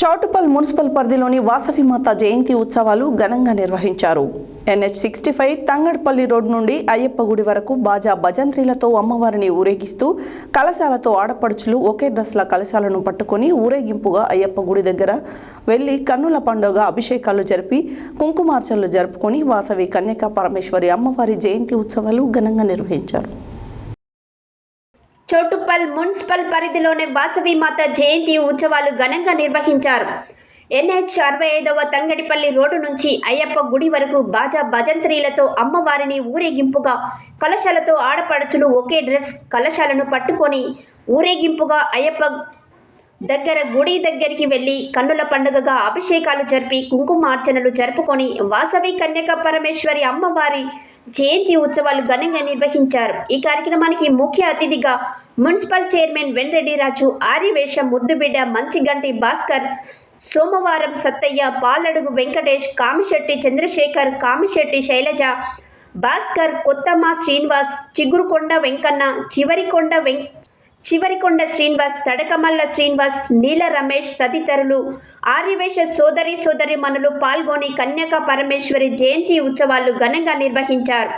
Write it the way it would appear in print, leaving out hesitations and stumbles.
Choutuppal municipal పరిధిలోని వాసవి మాత జయంతి ఉత్సవాలు ఘనంగా నిర్వహించారు. NH65 తంగడపల్లి రోడ్ నుండి అయ్యప్ప గుడి వరకు బాజా భజంత్రీలతో అమ్మవారిని ఊరేగిస్తూ కలశాలతో ఆడపడుచులు ఒకే డ్రెస్ల కలశాలను పట్టుకొని ఊరేగింపుగా అయ్యప్ప గుడి దగ్గర వెళ్లి కన్నుల పండుగ అభిషేకాలు జరిపి కుంకుమార్చనలు జరుపుకొని వాసవి కన్యకా పరమేశ్వరి అమ్మవారి జయంతి ఉత్సవాలు ఘనంగా నిర్వహించారు. చౌటుప్పల్ మున్సిపల్ పరిధిలోని వాసవి మాత జయంతి ఉత్సవాలు ఘనంగా నిర్వహించారు. NH65వ తంగడిపల్లి రోడ్డు నుంచి అయ్యప్ప గుడి వరకు బాజా భజంత్రీలతో అమ్మవారిని ఊరేగింపుగా కలశాలతో ఆడపడుచులు ఒకే డ్రెస్ కలశాలను పట్టుకొని ఊరేగింపుగా అయ్యప్ప గుడి దగ్గరికి వెళ్లి కన్నుల పండుగగా అభిషేకాలు జరిపి కుంకుమార్చనలు జరుపుకొని వాసవి కన్యకా పరమేశ్వరి అమ్మవారి జయంతి ఉత్సవాలు ఘనంగా నిర్వహించారు. ఈ కార్యక్రమానికి ముఖ్య అతిథిగా మున్సిపల్ చైర్మన్ వెంరెడ్డి రాజు, ఆర్యవేశ ముద్దుబిడ్డ మంచిగంటి భాస్కర్, సోమవారం సత్తయ్య, పాలడుగు వెంకటేష్, కామిశెట్టి చంద్రశేఖర్, కామిశెట్టి శైలజ, భాస్కర్, కొత్తమ్మ శ్రీనివాస్, చిగురుకొండ వెంకన్న, చివరికొండ శ్రీనివాస్, తడకమల్ల శ్రీనివాస్, నీల రమేష్ తదితరులు ఆర్యవేశ సోదరీమణులు పాల్గొని కన్యకా పరమేశ్వరి జయంతి ఉత్సవాలు ఘనంగా నిర్వహించారు.